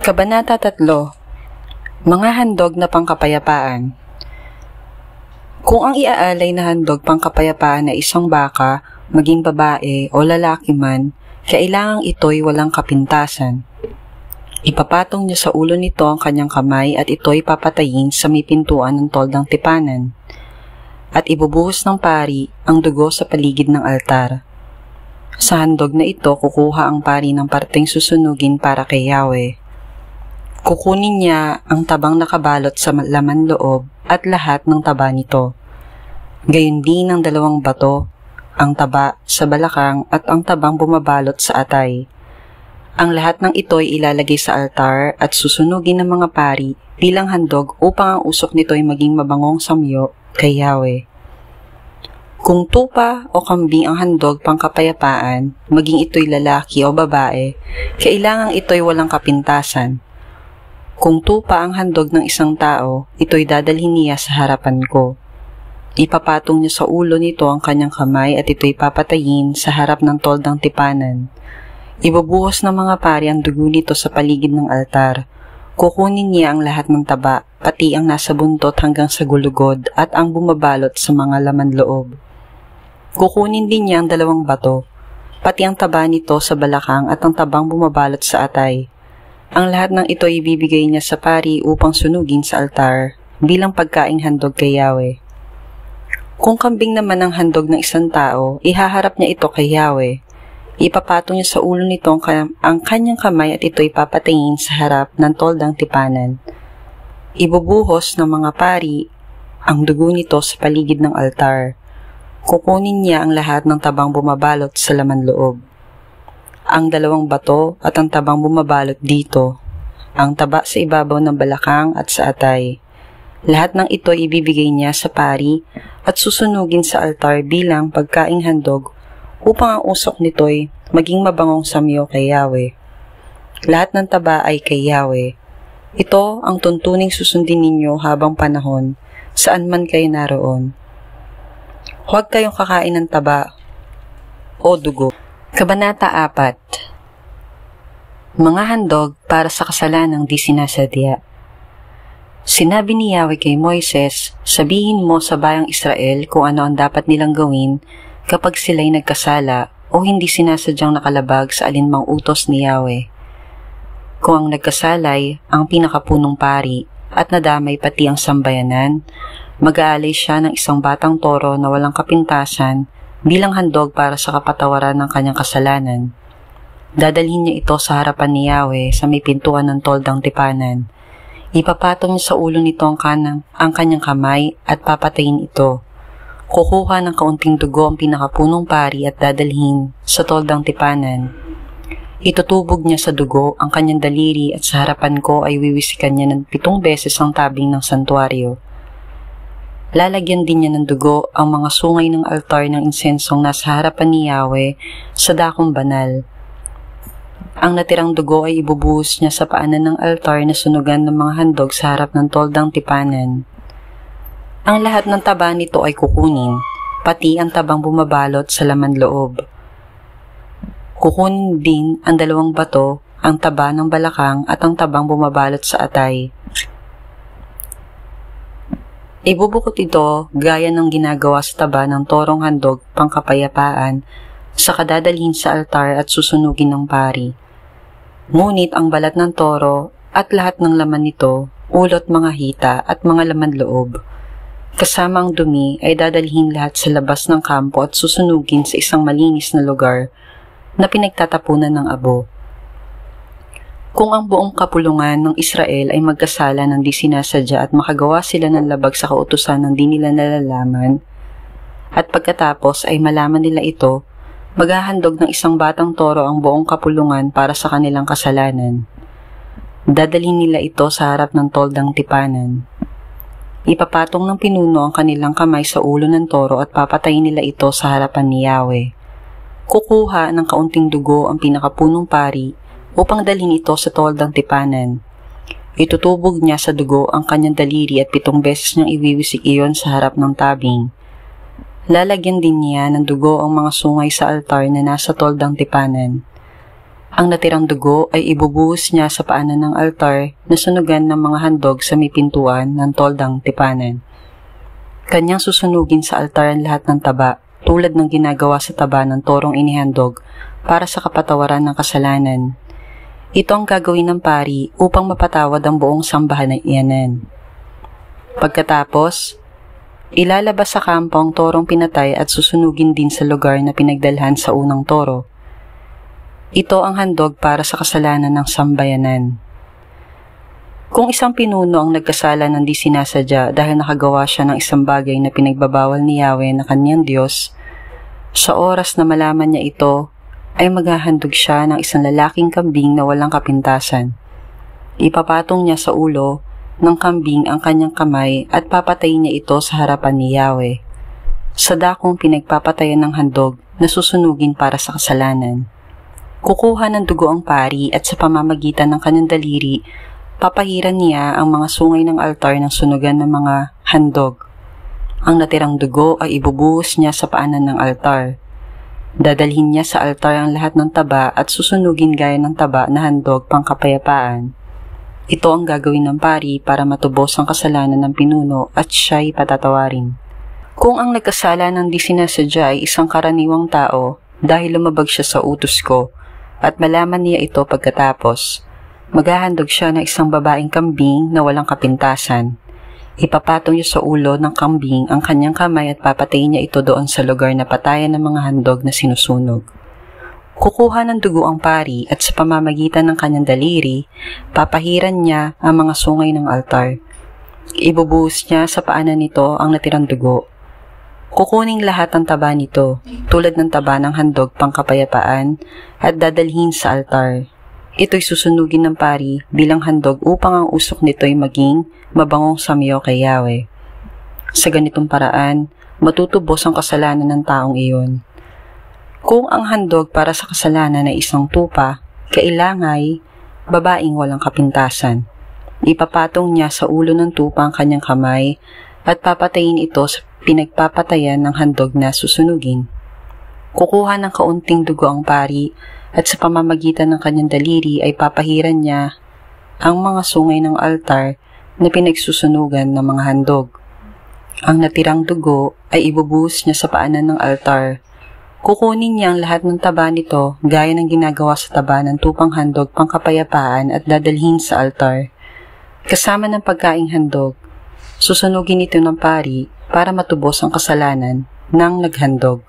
Kabanata 3. Mga handog na pangkapayapaan. Kung ang iaalay na handog pangkapayapaan ay isang baka, maging babae o lalaki man, kailangang ito'y walang kapintasan. Ipapatong niya sa ulo nito ang kanyang kamay at ito'y papatayin sa may pintuan ng toldang tipanan. At ibubuhos ng pari ang dugo sa paligid ng altar. Sa handog na ito, kukuha ang pari ng parteng susunugin para kay Yahweh. Kukunin niya ang tabang nakabalot sa laman loob at lahat ng taba nito. Gayon din ang 2 bato, ang taba sa balakang at ang tabang bumabalot sa atay. Ang lahat ng ito ay ilalagay sa altar at susunugin ng mga pari bilang handog upang ang usok nito ay maging mabangong samyo kay Yahweh. Kung tupa o kambing ang handog pangkapayapaan, maging ito'y lalaki o babae, kailangang ito'y walang kapintasan. Kung tupa ang handog ng isang tao, ito'y dadalhin niya sa harapan ko. Ipapatong niya sa ulo nito ang kanyang kamay at ito'y papatayin sa harap ng toldang tipanan. Ibubuhos ng mga pari ang dugo nito sa paligid ng altar. Kukunin niya ang lahat ng taba, pati ang nasa buntot hanggang sa gulugod at ang bumabalot sa mga laman loob. Kukunin din niya ang 2 bato, pati ang taba nito sa balakang at ang tabang bumabalot sa atay. Ang lahat ng ito ibibigay niya sa pari upang sunugin sa altar bilang pagkaing handog kay Yahweh. Kung kambing naman ang handog ng isang tao, ihaharap niya ito kay Yahweh. Ipapatong niya sa ulo nito ang kanyang kamay at ito'y papatayin sa harap ng toldang tipanan. Ibubuhos ng mga pari ang dugo nito sa paligid ng altar. Kukunin niya ang lahat ng tabang bumabalot sa laman loob. Ang 2 bato at ang tabang bumabalot dito, ang taba sa ibabaw ng balakang at sa atay. Lahat ng ito ibibigay niya sa pari at susunugin sa altar bilang pagkaing handog upang ang usok nito'y maging mabangong samyo kay Yahweh. Lahat ng taba ay kay Yahweh. Ito ang tuntuning susundin ninyo habang panahon, saan man kayo naroon. Huwag kayong kakain ng taba o dugo. Kabanata 4. Mga handog para sa kasalanang di sinasadya. Sinabi ni Yahweh kay Moises, sabihin mo sa bayang Israel kung ano ang dapat nilang gawin kapag sila'y nagkasala o hindi sinasadyang nakalabag sa alinmang utos ni Yahweh. Kung ang nagkasalay ang pinakapunong pari at nadamay pati ang sambayanan, mag-aalay siya ng isang batang toro na walang kapintasan bilang handog para sa kapatawaran ng kanyang kasalanan. Dadalhin niya ito sa harapan ni Yahweh sa may pintuan ng toldang tipanan. Ipapatong niya sa ulo nito ang kanyang kamay at papatayin ito. Kukuha ng kaunting dugo ang pinakapunong pari at dadalhin sa toldang tipanan. Itutubog niya sa dugo ang kanyang daliri at sa harapan ko ay wiwisikan niya ng 7 beses ang tabing ng santuaryo. Lalagyan din niya ng dugo ang mga sungay ng altar ng insensong nasa harapan ni Yahweh sa dakong banal. Ang natirang dugo ay ibubuhos niya sa paanan ng altar na sunugan ng mga handog sa harap ng toldang tipanan. Ang lahat ng taba nito ay kukunin, pati ang tabang bumabalot sa laman loob. Kukunin din ang 2 bato, ang taba ng balakang at ang tabang bumabalot sa atay. Ibubukot ito gaya ng ginagawa sa taba ng torong handog pangkapayapaan sa kadadalhin sa altar at susunugin ng pari. Ngunit ang balat ng toro at lahat ng laman nito, ulot mga hita at mga laman loob, kasama ang dumi ay dadalhin lahat sa labas ng kampo at susunugin sa isang malinis na lugar na pinagtatapunan ng abo. Kung ang buong kapulungan ng Israel ay magkasala ng di sinasadya at makagawa sila ng labag sa kautusan ng di nila nalalaman, at pagkatapos ay malaman nila ito, maghahandog ng isang batang toro ang buong kapulungan para sa kanilang kasalanan. Dadalhin nila ito sa harap ng toldang tipanan. Ipapatong ng pinuno ang kanilang kamay sa ulo ng toro at papatayin nila ito sa harapan ni Yahweh. Kukuha ng kaunting dugo ang pinakapunong pari upang dalhin ito sa toldang tipanan. Itutubog niya sa dugo ang kanyang daliri at 7 beses niyang iwiwisik iyon sa harap ng tabing. Lalagyan din niya ng dugo ang mga sungay sa altar na nasa toldang tipanan. Ang natirang dugo ay ibubuhos niya sa paanan ng altar na sunugan ng mga handog sa may pintuan ng toldang tipanan. Kanyang susunugin sa altar ang lahat ng taba, tulad ng ginagawa sa taba ng torong inihandog para sa kapatawaran ng kasalanan. Ito ang gagawin ng pari upang mapatawad ang buong sambahan ng iyanan. Pagkatapos, ilalabas sa kampo ang torong pinatay at susunugin din sa lugar na pinagdalhan sa unang toro. Ito ang handog para sa kasalanan ng sambayanan. Kung isang pinuno ang nagkasala ng di sinasadya dahil nakagawa siya ng isang bagay na pinagbabawal ni Yahweh na kanyang Diyos, sa oras na malaman niya ito, ay maghahandog siya ng isang lalaking kambing na walang kapintasan. Ipapatong niya sa ulo ng kambing ang kanyang kamay at papatayin niya ito sa harapan ni Yahweh, sa dakong pinagpapatayan ng handog na susunugin para sa kasalanan. Kukuha ng dugo ang pari at sa pamamagitan ng kanyang daliri, papahiran niya ang mga sungay ng altar ng sunugan ng mga handog. Ang natirang dugo ay ibubuhos niya sa paanan ng altar. Dadalhin niya sa altar ang lahat ng taba at susunugin gaya ng taba na handog pangkapayapaan. Ito ang gagawin ng pari para matubos ang kasalanan ng pinuno at siya'y patatawarin. Kung ang nagkasala ng di sinasadya ay isang karaniwang tao dahil lumabag siya sa utos ko at malaman niya ito pagkatapos, maghahandog siya ng isang babaeng kambing na walang kapintasan. Ipapatong niya sa ulo ng kambing ang kanyang kamay at papatayin niya ito doon sa lugar na patayan ng mga handog na sinusunog. Kukuha ng dugo ang pari at sa pamamagitan ng kanyang daliri, papahiran niya ang mga sungay ng altar. Ibubuhos niya sa paanan nito ang natirang dugo. Kukuning lahat ng taba nito, tulad ng taba ng handog pangkapayapaan, at dadalhin sa altar. Ito'y susunugin ng pari bilang handog upang ang usok nito'y maging mabangong samyo kay Yahweh. Sa ganitong paraan, matutubos ang kasalanan ng taong iyon. Kung ang handog para sa kasalanan ay isang tupa, kailangay, babaeng walang kapintasan. Ipapatong niya sa ulo ng tupa ang kanyang kamay at papatayin ito sa pinagpapatayan ng handog na susunugin. Kukuha ng kaunting dugo ang pari at sa pamamagitan ng kanyang daliri ay papahiran niya ang mga sungay ng altar na pinagsusunugan ng mga handog. Ang natirang dugo ay ibubuhos niya sa paanan ng altar. Kukunin niya ang lahat ng taba nito gaya ng ginagawa sa taba ng tupang handog pangkapayapaan at dadalhin sa altar. Kasama ng pagkaing handog, susunugin ito ng pari para matubos ang kasalanan ng naghandog.